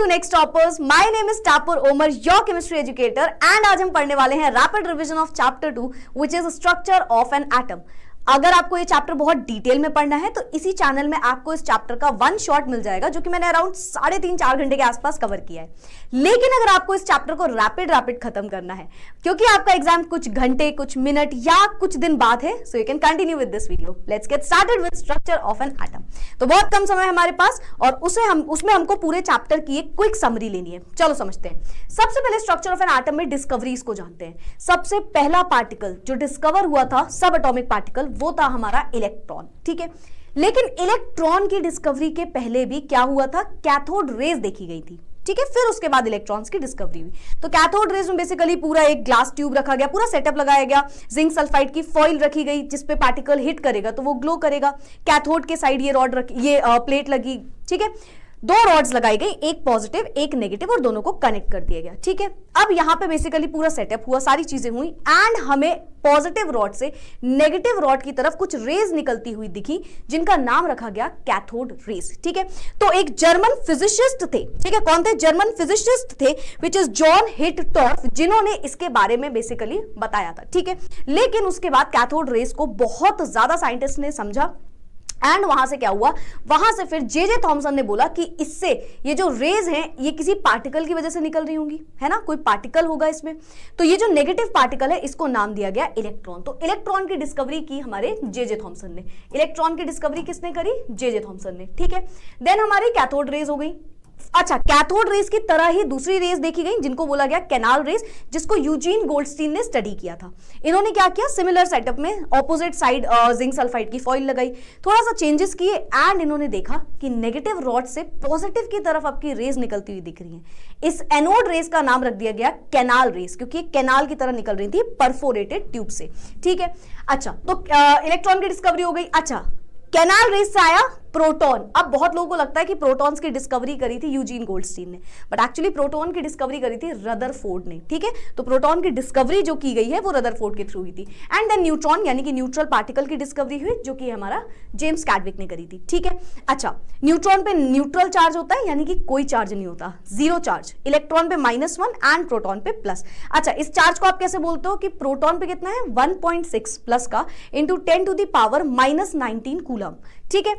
to Next Toppers. My name is Tapur Omar, your chemistry educator, and आज हम पढ़ने वाले हैं rapid revision of chapter 2 which is structure of an atom. अगर आपको ये चैप्टर बहुत डिटेल में पढ़ना है तो इसी चैनल में आपको इस चैप्टर का वन शॉट मिल जाएगा जो कि मैंने अराउंड 3.5-4 घंटे के आसपास कवर किया है। लेकिन अगर आपको इस चैप्टर को रैपिड खत्म करना है क्योंकि आपका एग्जाम कुछ घंटे, कुछ मिनट या कुछ दिन बाद है, so you can continue with this video. Let's get started with structure of an atom. तो बहुत कम समय हमारे पास और उसमें हमको पूरे चैप्टर की एक क्विक समरी लेनी है। चलो समझते हैं। सबसे पहले स्ट्रक्चर ऑफ एन एटम में डिस्कवरीज को जानते हैं। सबसे पहला पार्टिकल जो डिस्कवर हुआ था, सब एटॉमिक पार्टिकल, वो था हमारा इलेक्ट्रॉन। ठीक है, लेकिन इलेक्ट्रॉन की डिस्कवरी के पहले भी क्या हुआ था? कैथोड रेज देखी गई थी। ठीक है, फिर उसके बाद इलेक्ट्रॉन्स की डिस्कवरी हुई। तो कैथोड रेज में बेसिकली पूरा एक ग्लास ट्यूब रखा गया, पूरा सेटअप लगाया गया, जिंक सल्फाइड की फॉइल रखी गई जिसपे पार्टिकल हिट करेगा तो वो ग्लो करेगा। कैथोड के साइड ये प्लेट लगी। ठीक है, 2 रॉड्स लगाई गई, एक पॉजिटिव एक नेगेटिव, और दोनों को कनेक्ट कर दिया गया। ठीक है, अब यहां पे बेसिकली पूरा सेटअप हुआ, सारी चीजें हुई एंड हमें पॉजिटिव रॉड से नेगेटिव रॉड की तरफ कुछ रेज निकलती हुई दिखी जिनका नाम रखा गया कैथोड रेज। ठीक है, तो एक जर्मन फिजिसिस्ट थे। ठीक है, कौन थे? जर्मन फिजिसिस्ट थे विच इज जॉन हिटटॉर्फ, जिन्होंने इसके बारे में बेसिकली बताया था। ठीक है, लेकिन उसके बाद कैथोड रेज को बहुत ज्यादा साइंटिस्ट ने समझा एंड वहां से क्या हुआ, वहां से फिर जे थॉमसन ने बोला कि इससे ये जो रेज हैं ये किसी पार्टिकल की वजह से निकल रही होंगी, है ना, कोई पार्टिकल होगा इसमें। तो ये जो नेगेटिव पार्टिकल है इसको नाम दिया गया इलेक्ट्रॉन। तो इलेक्ट्रॉन की डिस्कवरी की हमारे जे थॉमसन ने। इलेक्ट्रॉन की डिस्कवरी किसने करी? जे थॉमसन ने। ठीक है, देन हमारी कैथोड रेज हो गई। अच्छा, कैथोड रेज की तरह ही दूसरी रेज देखी गई जिनको बोला गया कैनाल रेज, जिसको यूजीन गोल्डस्टीन ने स्टडी किया था। इन्होंने क्या किया? सिमिलर सेटअप में ऑपोजिट साइड जिंक सल्फाइड की फॉइल लगाई, थोड़ा सा चेंजेस किए एंड इन्होंने देखा कि नेगेटिव रॉड से पॉजिटिव की तरफ आपकी रेज निकलती हुई दिख रही है। इस एनोड रेज का नाम रख दिया गया कैनाल रेज, क्योंकि कैनाल की तरह निकल रही थी परफोरेटेड ट्यूब से। ठीक है, अच्छा, तो इलेक्ट्रॉन की डिस्कवरी हो गई। अच्छा, कैनाल रेज से आया प्रोटॉन। अब बहुत लोगों को लगता है कि प्रोटॉन्स की डिस्कवरी करी थी यूजीन गोल्डस्टीन ने, बट एक्चुअली प्रोटॉन की डिस्कवरी करी थी रदरफोर्ड ने। ठीक है, तो प्रोटॉन की डिस्कवरी जो की गई है वो रदरफोर्ड के थ्रू हुई थी। एंड देन न्यूट्रॉन यानी कि न्यूट्रल पार्टिकल की डिस्कवरी हुई जो कि हमारा जेम्स कैडविक ने करी थी। ठीक है, अच्छा, न्यूट्रॉन पे न्यूट्रल चार्ज होता है यानी कि कोई चार्ज नहीं होता, जीरो चार्ज। इलेक्ट्रॉन पे -1 एंड प्रोटॉन पे प्लस। अच्छा, इस चार्ज को आप कैसे बोलते हो कि प्रोटॉन पे कितना है? 1.6 प्लस का इंटू 10⁻⁻19 कूलम। ठीक है,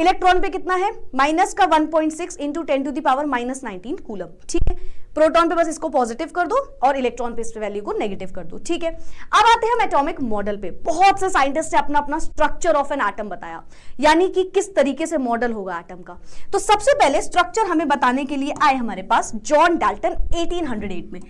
इलेक्ट्रॉन पे कितना है? माइनस का 1.6 इंटू 10⁻⁻19 कूलम। ठीक है, प्रोटॉन पे बस इसको पॉजिटिव कर दो और इलेक्ट्रॉन पे इस वैल्यू को नेगेटिव कर दो। ठीक है, अब आते हैं हम एटॉमिक मॉडल पे। बहुत से साइंटिस्ट ने अपना अपना स्ट्रक्चर ऑफ एन एटम बताया, यानी कि किस तरीके से मॉडल होगा एटम का। तो सबसे पहले स्ट्रक्चर हमें बताने के लिए आए हमारे पास जॉन डाल्टन 1808 में।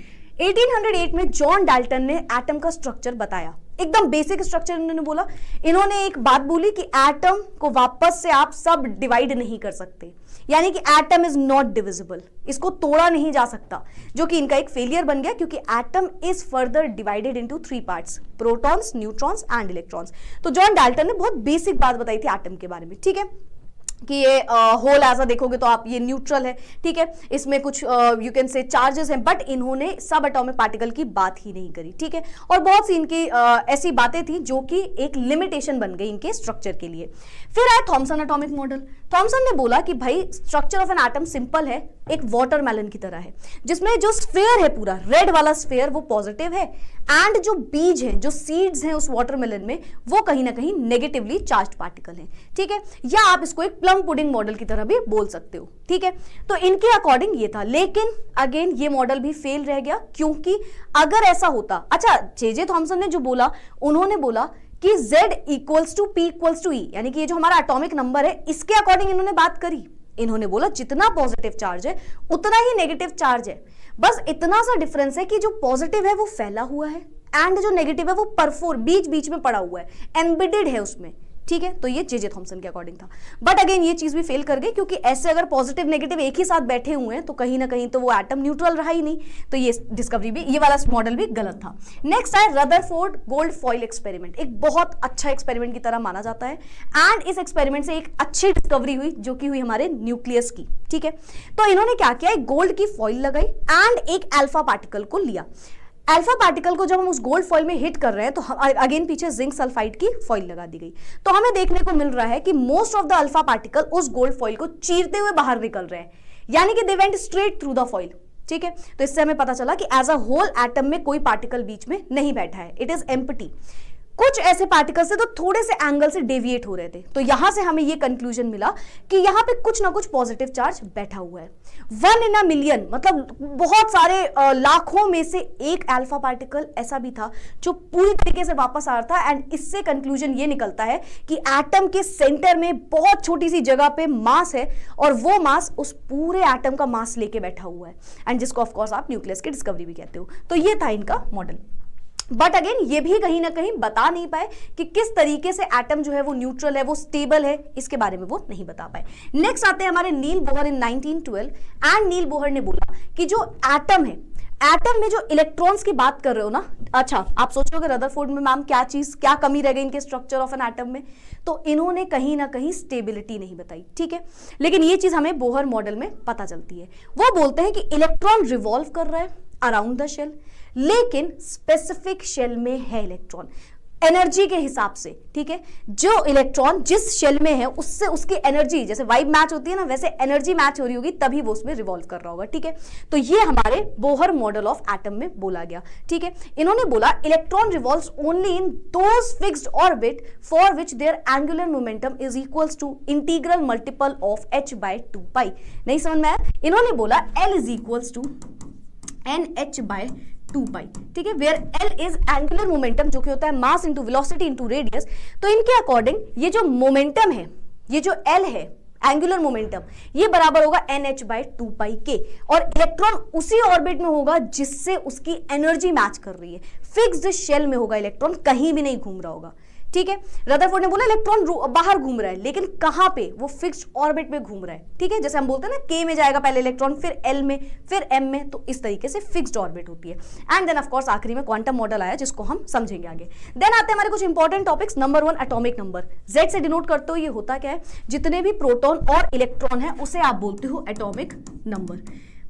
1808 में जॉन डाल्टन ने एटम का स्ट्रक्चर बताया, एकदम बेसिक स्ट्रक्चर इन्होंने बोला। इन्होंने एक बात बोली कि एटम को वापस से आप सब डिवाइड नहीं कर सकते, यानी कि एटम इज नॉट डिविजिबल, इसको तोड़ा नहीं जा सकता, जो कि इनका एक फेलियर बन गया क्योंकि atom is further divided into 3 parts, protons, neutrons and electrons. तो जॉन डाल्टन ने बहुत बेसिक बात बताई थी एटम के बारे में। ठीक है, कि ये होल ऐसा देखोगे तो आप ये न्यूट्रल है। ठीक है, इसमें कुछ यू कैन से चार्जेस हैं, बट इन्होंने सब एटॉमिक पार्टिकल की बात ही नहीं करी। ठीक है, और बहुत सी इनकी ऐसी बातें थी जो कि एक लिमिटेशन बन गई इनके स्ट्रक्चर के लिए। फिर आया थॉमसन एटॉमिक मॉडल। थॉमसन ने बोला कि भाई structure of an atom simple है, एक वाटरमेलन की तरह है, जिसमें जो स्फेयर है पूरा रेड वाला स्फेयर वो पॉजिटिव है एंड जो बीज हैं, जो सीड्स हैं उस वाटरमेलन में, वो कहीं ना कहीं नेगेटिवली चार्ज्ड पार्टिकल हैं। ठीक है, या आप इसको एक प्लम पुडिंग मॉडल की तरह भी बोल सकते हो। ठीक है, तो इनके अकॉर्डिंग ये था, लेकिन अगेन ये मॉडल भी फेल रह गया क्योंकि अगर ऐसा होता, अच्छा, जे थॉमसन ने जो बोला, उन्होंने बोला कि Z = P = E, यानी कि ये जो हमारा एटॉमिक नंबर है इसके अकॉर्डिंग इन्होंने बात करी। इन्होंने बोला जितना पॉजिटिव चार्ज है उतना ही नेगेटिव चार्ज है, बस इतना सा डिफरेंस है कि जो पॉजिटिव है वो फैला हुआ है एंड जो नेगेटिव है वो बीच बीच में पड़ा हुआ है, एम्बेडेड है उसमें। ठीक है, तो ये जे थॉमसन के अकॉर्डिंग था, बट अगेन ये चीज भी फेल कर गई क्योंकि ऐसे अगर पॉजिटिव नेगेटिव एक ही साथ बैठे हुए हैं तो कहीं ना कहीं तो वो एटम न्यूट्रल रहा ही नहीं, तो ये डिस्कवरी भी, ये वाला मॉडल भी गलत था। नेक्स्ट है रदरफोर्ड गोल्ड फॉइल एक्सपेरिमेंट। एक बहुत अच्छा एक्सपेरिमेंट की तरह माना जाता है एंड इस एक्सपेरिमेंट से एक अच्छी डिस्कवरी हुई जो कि हुई हमारे न्यूक्लियस की। ठीक है, तो इन्होंने क्या किया, एक गोल्ड की फॉइल लगाई एंड एक अल्फा पार्टिकल को लिया। अल्फा पार्टिकल को जब हम उस गोल्ड फॉइल में हिट कर रहे हैं तो अगेन पीछे जिंक सल्फाइड की फॉइल लगा दी गई, तो हमें देखने को मिल रहा है कि most of the alpha particle उस गोल्ड फॉइल को चीरते हुए बाहर निकल रहे हैं, यानी कि they went straight through the foil. ठीक है, तो इससे हमें पता चला कि एज अ होल एटम में कोई पार्टिकल बीच में नहीं बैठा है, इट इज एम्प्टी। कुछ ऐसे पार्टिकल्स थे तो थोड़े से एंगल से डेविएट हो रहे थे, तो यहां से हमें यह कंक्लूजन मिला कि यहां पे कुछ ना कुछ पॉजिटिव चार्ज बैठा हुआ है। 1 in a million, मतलब बहुत सारे लाखों में से एक अल्फा पार्टिकल ऐसा भी था जो पूरी तरीके से वापस आ रहा था। एंड इससे कंक्लूजन ये निकलता है कि एटम के सेंटर में बहुत छोटी सी जगह पे मास है और वो मास उस पूरे एटम का मास लेके बैठा हुआ है, एंड जिसको ऑफकोर्स आप न्यूक्लियस की डिस्कवरी भी कहते हो। तो ये था इनका मॉडल। बट अगेन ये भी कहीं ना कहीं बता नहीं पाए कि किस तरीके से एटम जो है वो न्यूट्रल है, वो स्टेबल है, इसके बारे में वो नहीं बता पाए। नेक्स्ट आते हैं हमारे Niels Bohr in 1912। And Niels Bohr ने बोला कि जो एटम है, एटम में जो इलेक्ट्रॉन्स की बात कर रहे हो ना, अच्छा आप सोच रहे हो रदरफोर्ड में मैम क्या कमी रह गई इनके स्ट्रक्चर ऑफ एन एटम में, तो इन्होंने कहीं ना कहीं स्टेबिलिटी नहीं बताई। ठीक है, लेकिन ये चीज हमें बोहर मॉडल में पता चलती है। वो बोलते हैं कि इलेक्ट्रॉन रिवॉल्व कर रहा है अराउंड द शेल, लेकिन स्पेसिफिक शेल में है इलेक्ट्रॉन एनर्जी के हिसाब से। ठीक है, जो इलेक्ट्रॉन जिस शेल में है उससे उसकी एनर्जी, जैसे वाइब मैच होती है ना, वैसे एनर्जी मैच हो रही होगी तभी वो उसमें रिवॉल्व कर रहा होगा। ठीक है, तो ये हमारे बोहर मॉडल ऑफ एटम में बोला गया। ठीक है, इन्होंने बोला electron revolves only in those fixed orbit for which their angular momentum is equals to integral multiple of h/2π। नहीं समझ में आया? इन्होंने बोला L is equals to NH/2π। ठीक है, where L is angular momentum, जो कि होता है mass into velocity into radius. तो इनके अकॉर्डिंग ये जो मोमेंटम है, ये जो L है एंगुलर मोमेंटम, ये बराबर होगा NH/2π के, और इलेक्ट्रॉन उसी ऑर्बिट में होगा जिससे उसकी एनर्जी मैच कर रही है। फिक्स्ड शेल में होगा इलेक्ट्रॉन, कहीं भी नहीं घूम रहा होगा। ठीक है, रदरफोर्ड ने बोला इलेक्ट्रॉन बाहर घूम रहा है, लेकिन कहां पे? वो फिक्स्ड ऑर्बिट में घूम रहा है। ठीक है, जैसे हम बोलते हैं ना K में जाएगा पहले इलेक्ट्रॉन, फिर L में, फिर M में, तो इस तरीके से फिक्स्ड ऑर्बिट होती है। एंड देन ऑफ कोर्स आखिरी में क्वांटम मॉडल आया जिसको हम समझेंगे आगे। देन आते हैं हमारे कुछ important topics. Number 1 atomic number, Z से डिनोट करते हो। ये होता क्या है? जितने भी प्रोटॉन और इलेक्ट्रॉन है उसे आप बोलते हो एटॉमिक नंबर।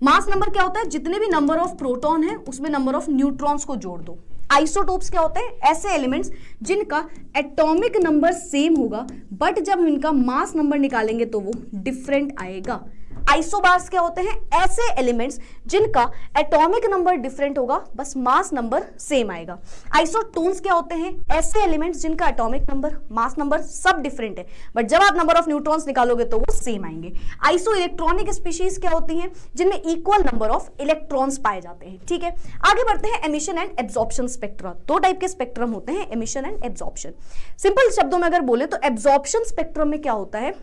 मास नंबर क्या होता है? जितने भी नंबर ऑफ प्रोटॉन है उसमें नंबर ऑफ न्यूट्रॉन्स को जोड़ दो। आइसोटोप्स क्या होते हैं? ऐसे एलिमेंट्स जिनका एटॉमिक नंबर सेम होगा बट जब हम इनका मास नंबर निकालेंगे तो वो डिफरेंट आएगा। आइसोबार्स क्या होते हैं? ऐसे एलिमेंट्स जिनका एटॉमिक नंबर डिफरेंट होगा बस मास नंबर सेम आएगा। आइसोटोन्स क्या होते हैं? ऐसे एलिमेंट्स जिनका एटॉमिक नंबर, मास नंबर सब डिफरेंट है बट जब आप नंबर ऑफ न्यूट्रॉन्स निकालोगे तो वो सेम आएंगे। आइसो इलेक्ट्रॉनिक स्पीशीज क्या होती हैं? जिनमें इक्वल नंबर ऑफ इलेक्ट्रॉन्स पाए जाते हैं। ठीक है, आगे बढ़ते हैं। Emission and absorption spectra. दो टाइप के स्पेक्ट्रम होते हैं, एमिशन एंड एब्जॉर्प्शन। सिंपल शब्दों में अगर बोले तो एब्जॉर्प्शन स्पेक्ट्रम में क्या होता है?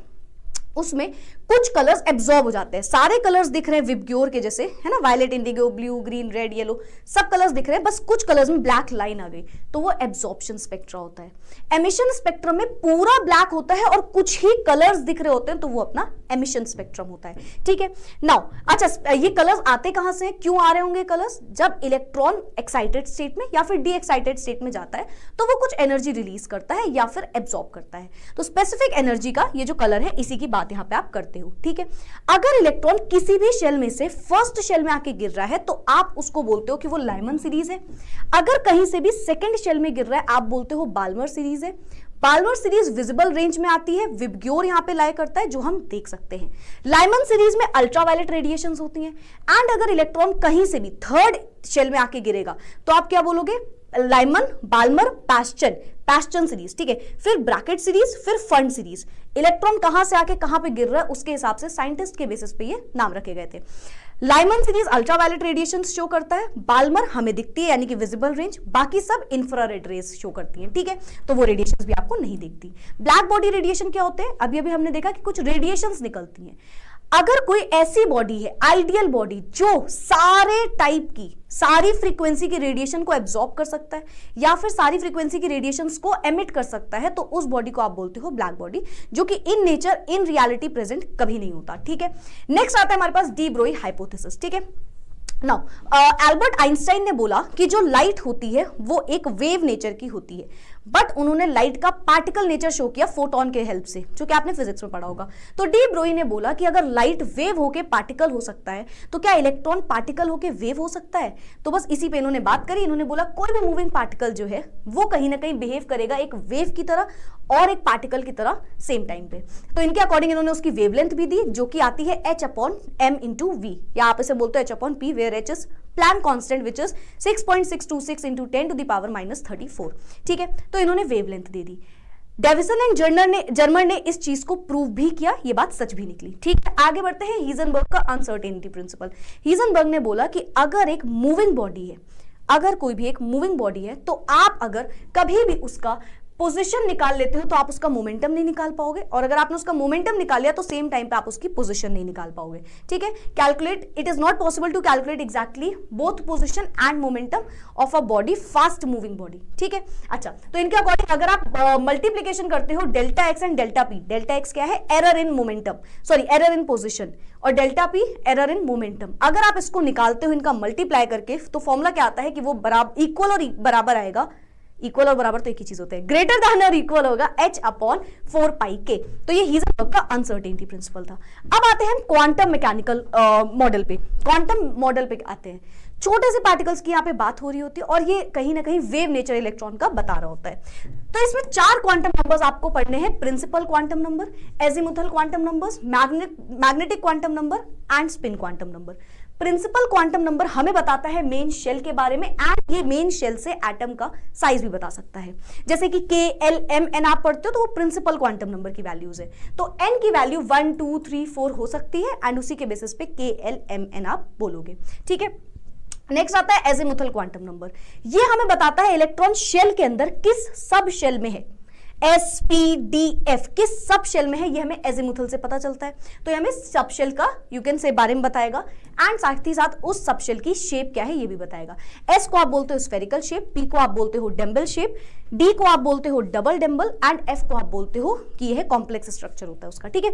उसमें कुछ कलर्स एब्जॉर्ब हो जाते हैं। सारे कलर्स दिख रहे हैं विबग्योर के जैसे, है ना, violet, indigo, blue, green, red, yellow, सब कलर्स दिख रहे हैं, बस कुछ कलर्स में ब्लैक लाइन आ गई तो वो एब्जॉर्प्शन स्पेक्ट्रा होता है। एमिशन स्पेक्ट्रम में पूरा ब्लैक होता है और कुछ ही कलर्स दिख रहे होते हैं तो वो अपना एमिशन स्पेक्ट्रम होता है। ठीक है, नाउ अच्छा ये कलर्स आते कहां से हैं? क्यों आ रहे होंगे कलर्स? जब इलेक्ट्रॉन एक्साइटेड स्टेट में या फिर डी एक्साइटेड स्टेट में जाता है तो वो कुछ एनर्जी रिलीज करता है या फिर एब्जॉर्ब करता है, तो स्पेसिफिक एनर्जी का ये जो कलर है इसी की बात यहां पे आप करते हो। ठीक है, अगर इलेक्ट्रॉन किसी भी शेल में से फर्स्ट शेल में आके गिर रहा है तो आप उसको बोलते हो कि वो लाइमन सीरीज है। अगर कहीं से भी सेकंड शेल में गिर रहा है आप बोलते हो बाल्मर सीरीज है। बाल्मर सीरीज विजिबल रेंज में आती है, विबग्योर यहां पे लाया करता है जो हम देख सकते हैं। लाइमन सीरीज में अल्ट्रावायलेट रेडिएशंस होती हैं। एंड अगर इलेक्ट्रॉन कहीं से भी थर्ड शेल में आके गिरेगा तो आप क्या बोलोगे? Lyman, Balmer, Paschen series. ठीक है, फिर ब्रैकेट सीरीज, फिर फंड सीरीज। इलेक्ट्रॉन कहां से आके कहां पे गिर रहा है उसके हिसाब से साइंटिस्ट के बेसिस पे ये नाम रखे गए थे। Lyman series ultraviolet radiation show करता है, बाल्मर हमें दिखती है यानी कि विजिबल रेंज, बाकी सब इंफ्रारेड रेज शो करती हैं। ठीक है, तो वो रेडिएशंस भी आपको नहीं दिखती। ब्लैक बॉडी रेडिएशन क्या होते हैं? अभी अभी हमने देखा कि कुछ रेडिएशंस निकलती हैं। अगर कोई ऐसी बॉडी है, आइडियल बॉडी, जो सारे टाइप की सारी फ्रीक्वेंसी की रेडिएशन को एब्जॉर्ब कर सकता है या फिर सारी फ्रीक्वेंसी की रेडिएशंस को एमिट कर सकता है, तो उस बॉडी को आप बोलते हो ब्लैक बॉडी, जो कि in nature, in reality present कभी नहीं होता। ठीक है, नेक्स्ट आता है हमारे पास डी ब्रोई हाइपोथेसिस। ठीक है, नाउ एल्बर्ट आइंस्टाइन ने बोला कि जो लाइट होती है वो एक वेव नेचर की होती है, बट उन्होंने लाइट का पार्टिकल नेचर शो किया फोटोन के हेल्प से, जो कि आपने फिजिक्स में पढ़ा होगा। तो डी ब्रोई ने बोला कि अगर लाइट वेव होके पार्टिकल हो सकता है तो क्या इलेक्ट्रॉन पार्टिकल होके वेव हो सकता है? तो बस इसी पे इन्होंने बात करी। इन्होंने बोला कोई भी मूविंग पार्टिकल जो है वो कहीं ना कहीं बिहेव करेगा एक वेव की तरह और एक पार्टिकल की तरह सेम टाइम पे। तो इनके अकॉर्डिंग इन्होंने उसकी वेवलेंथ भी दी, जो कि आती है h/m/v, या आप इसे बोलते हैं h/p, where h is Planck constant which is 6.626 × 10⁻34। ठीक है, तो इन्होंने वेवलेंथ दे दी। डेविसन एंड जर्मर ने इस चीज को प्रूव भी किया, ये बात सच भी निकली। ठीक है, आगे बढ़ते हैं। हीजनबर्ग का अनसर्टेनिटी प्रिंसिपल। हीजनबर्ग ने बोला कि अगर एक मूविंग बॉडी है, अगर कोई भी एक मूविंग बॉडी है, तो आप अगर कभी भी उसका पोजीशन निकाल लेते हो तो आप उसका मोमेंटम नहीं निकाल पाओगे, और अगर आपने उसका मोमेंटम निकाल लिया तो सेम टाइम पे आप उसकी पोजीशन नहीं निकाल पाओगे। ठीक है, calculate it is not possible to calculate exactly both position and momentum of a body, fast moving body. ठीक है, अच्छा, तो इनके अकॉर्डिंग अगर आप मल्टीप्लीकेशन करते हो delta X and delta P, delta X क्या है? Error in momentum, sorry error in position, और delta P error in momentum. अगर आप इसको निकालते हो इनका मल्टीप्लाई करके, तो फॉर्मूला क्या आता है कि वो बराबर, इक्वल और बराबर आएगा। इक्वल और बराबर तो एक ही चीज होते हैं, ग्रेटर दैन और इक्वल होगा h/4πk। तो ये हीजनबर्ग का अनसर्टेनिटी प्रिंसिपल था। अब आते हैं हम क्वांटम मैकेनिकल मॉडल पे। क्वांटम मॉडल पे आते हैं। छोटे से पार्टिकल्स की यहाँ पे बात हो रही होती है और ये कहीं ना कहीं वेव नेचर इलेक्ट्रॉन का बता रहा होता है। तो इसमें 4 क्वांटम नंबर्स आपको पढ़ने हैं, principal quantum number, azimuthal quantum numbers, magnetic quantum number and spin quantum number. Principal quantum number हमें बताता है मेन शेल के बारे में, एंड ये मेन शेल से एटम का साइज भी बता सकता है। जैसे कि K, L, M, N आप पढ़ते हो तो वो प्रिंसिपल क्वांटम नंबर की वैल्यूज है। तो N की वैल्यू 1, 2, 3, 4 हो सकती है, एंड उसी के बेसिस पे K, L, M, N आप बोलोगे। ठीक है, नेक्स्ट आता है एजीमुथल क्वांटम नंबर। ये हमें बताता है इलेक्ट्रॉन शेल के अंदर किस सब शेल में है, SPDF किस सब शेल में है, ये हमें एजीमुथल से पता चलता है। तो ये हमें सब शेल का यू कैन से बारे में बताएगा, एंड साथ ही साथ उस सब शेल की शेप क्या है ये भी बताएगा। S को आप बोलते हो स्फेरिकल शेप, P को आप बोलते हो डम्बल शेप, D को आप बोलते हो डबल डम्बल, एंड F को आप बोलते हो कि यह कॉम्प्लेक्स स्ट्रक्चर होता है उसका। ठीक है,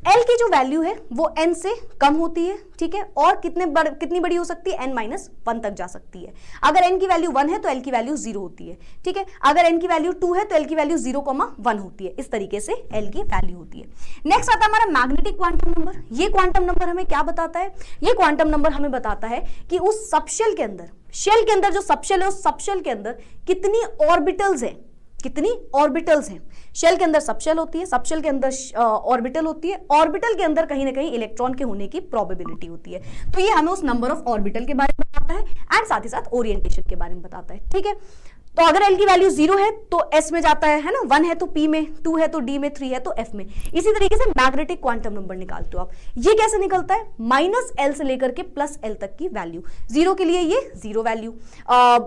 L की जो वैल्यू है वो N से कम होती है। ठीक है, और कितनी बड़ी हो सकती है? N-1 तक जा सकती है। अगर N की वैल्यू 1 है तो L की वैल्यू 0 होती है। ठीक है, अगर N की वैल्यू 2 है तो L की वैल्यू 0,1 होती है। इस तरीके से L की वैल्यू होती है। नेक्स्ट आता है हमारा मैग्नेटिक क्वांटम नंबर। ये क्वांटम नंबर हमें क्या बताता है? ये क्वांटम नंबर हमें बताता है कि उस सबशेल के अंदर, शेल के अंदर जो सबशेल है उस सबशेल के अंदर कितनी ऑर्बिटल्स हैं, कितनी ऑर्बिटल्स हैं। शेल के अंदर सबशेल होती है, सबशेल के अंदर ऑर्बिटल होती है, ऑर्बिटल के अंदर कहीं ना कहीं इलेक्ट्रॉन के होने की प्रोबेबिलिटी होती है। तो ये हमें उस नंबर ऑफ ऑर्बिटल के बारे में बताता है, एंड साथ ही साथ ओरिएंटेशन के बारे में बताता है। ठीक है, तो अगर L की वैल्यू 0 है तो S में जाता है ना, 1 है तो P में, 2 है तो D में, 3 है तो F में। इसी तरीके से मैग्नेटिक क्वांटम नंबर निकालते हो आप। ये कैसे निकलता है? -L से लेकर के +L तक की वैल्यू। 0 के लिए ये 0 वैल्यू,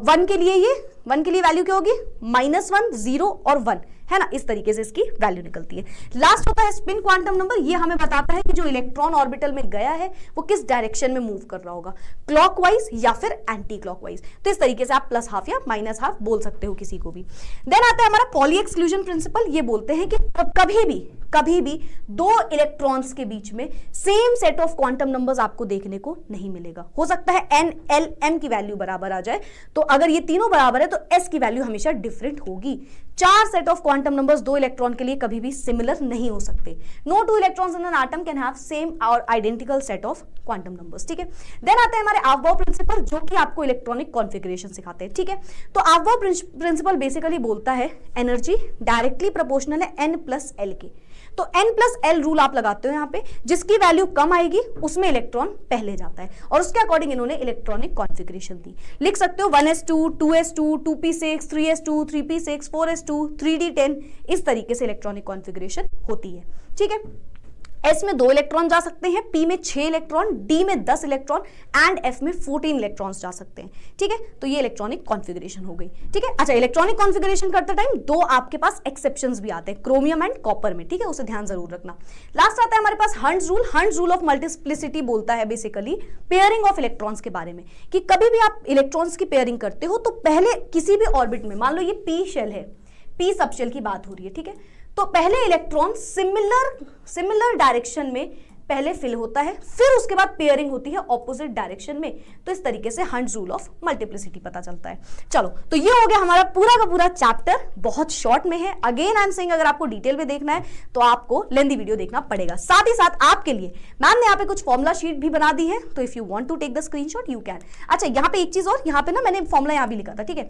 1 के लिए ये 1 के लिए वैल्यू क्या होगी? -1, 0 और 1 है ना, इस तरीके से इसकी वैल्यू निकलती है। लास्ट होता है स्पिन क्वांटम नंबर। ये हमें बताता है कि जो इलेक्ट्रॉन ऑर्बिटल में गया है वो किस डायरेक्शन में मूव कर रहा होगा, क्लॉकवाइज या फिर एंटी क्लॉकवाइज। तो इस तरीके से आप +½ या -½ बोल सकते हो किसी को भी। देन आता है हमारा पॉली एक्सक्लूजन प्रिंसिपल। ये बोलते हैं कि कभी भी 2 इलेक्ट्रॉन्स के बीच में same set of quantum numbers आपको देखने को नहीं मिलेगा। हो सकता है N, L, M की वैल्यू बराबर आ जाए, तो अगर ये तीनों बराबर है तो S की वैल्यू हमेशा डिफरेंट होगी। 4 set of quantum numbers 2 electron के लिए कभी भी सिमिलर नहीं हो सकते। No 2 electrons in an atom can have same or identical set of quantum numbers. ठीक है, देन आते हैं हमारे अफबाउ प्रिंसिपल, जो कि आपको इलेक्ट्रॉनिक कॉन्फ़िगरेशन सिखाते हैं। ठीक है, तो अफबाउ प्रिंसिपल बेसिकली बोलता है एनर्जी डायरेक्टली प्रोपोर्शनल है N+L के। तो N+L रूल आप लगाते हो यहाँ पे, जिसकी वैल्यू कम आएगी उसमें इलेक्ट्रॉन पहले जाता है, और उसके अकॉर्डिंग इन्होंने इलेक्ट्रॉनिक कॉन्फ़िगरेशन दी। लिख सकते हो 1s2, 2s2, 2p6, 3s2, 3p6, 4s2, 3d10, इस तरीके से इलेक्ट्रॉनिक कॉन्फ़िगरेशन होती है। ठीक है, S में 2 इलेक्ट्रॉन जा सकते हैं, P में 6 इलेक्ट्रॉन, D में 10 इलेक्ट्रॉन, एंड F में 14 इलेक्ट्रॉन्स जा सकते हैं। ठीक है, तो ये इलेक्ट्रॉनिक कॉन्फ़िगरेशन हो गई। ठीक है, अच्छा, इलेक्ट्रॉनिक कॉन्फ़िगरेशन करते टाइम 2 आपके पास एक्सेप्शंस भी आते हैं, क्रोमियम एंड कॉपर में। ठीक है, उसे ध्यान जरूर रखना। लास्ट आता है हमारे पास Hund's rule. Hund's rule of multiplicity बोलता है बेसिकली पेयरिंग ऑफ इलेक्ट्रॉन्स के बारे में, कि कभी भी आप इलेक्ट्रॉन्स की पेयरिंग करते हो तो पहले किसी भी ऑर्बिट में, मान लो ये P शेल है, P सबशेल की बात हो रही है। ठीक है, तो पहले इलेक्ट्रॉन सिमिलर डायरेक्शन में पहले फिल होता है, फिर उसके बाद पेयरिंग होती है ऑपोजिट डायरेक्शन में। तो इस तरीके से हंट्स रूल ऑफ मल्टीप्लिसिटी पता चलता है। चलो, तो ये हो गया हमारा पूरा का पूरा चैप्टर, बहुत शॉर्ट में है। अगेन आई एम सेइंग, अगर आपको डिटेल में देखना है तो आपको लेंथी वीडियो देखना पड़ेगा। साथ ही साथ आपके लिए मैम ने यहाँ पे कुछ फॉर्मुला शीट भी बना दी है, तो if you want to take the screenshot you can. अच्छा, यहाँ पे एक चीज और, यहाँ पे ना मैंने फॉर्मुला यहाँ भी लिखा था, ठीक है,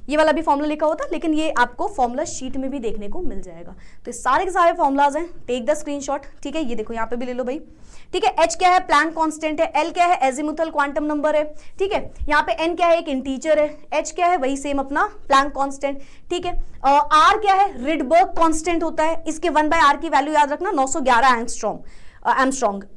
ये वाला भी फॉर्मुला लिखा होता, लेकिन ये आपको फॉर्मुला शीट में भी देखने को मिल जाएगा। तो सारे के सारे फॉर्मुलाज हैं, टेक द स्क्रीनशॉट, ठीक है। ये देखो यहाँ पे भी ले लो भाई, ठीक है। एच क्या है, प्लैंक कांस्टेंट है। एल क्या है, एजिमुथल क्वांटम नंबर है, ठीक है। यहाँ पे एन क्या है, एक इंटीजर है। एच क्या है, वही सेम अपना प्लैंक कांस्टेंट, ठीक है। आर क्या है, रिडबर्ग कांस्टेंट होता है। इसके 1/r की वैल्यू याद रखना 911 एंगस्ट्रॉम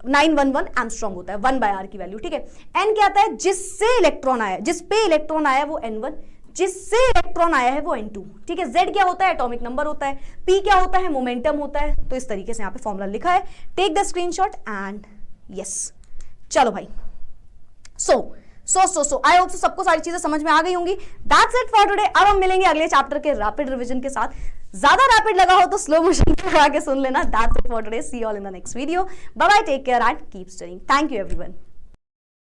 911 एंगस्ट्रॉम होता है 1/r की वैल्यू, ठीक है। एन क्या आता है, जिससे इलेक्ट्रॉन आया, जिस पे इलेक्ट्रॉन आया वो n1, जिससे इलेक्ट्रॉन आया है वो n2, ठीक है। Z क्या होता है, एटॉमिक नंबर होता है। P क्या होता है, मोमेंटम होता है। तो इस तरीके से यहाँ पे फॉर्मूला लिखा है, take the screenshot and yes. चलो भाई, सो आई होप सबको सारी चीजें समझ में आ गई होंगी। That's it for today. अब हम मिलेंगे अगले चैप्टर के रैपिड रिवीजन के साथ। ज्यादा रैपिड लगा हो तो स्लो मोशन पे लगा के सुन लेना। That's it for today, see you all in the next video. Bye bye, take care and keep studying. Thank you everyone.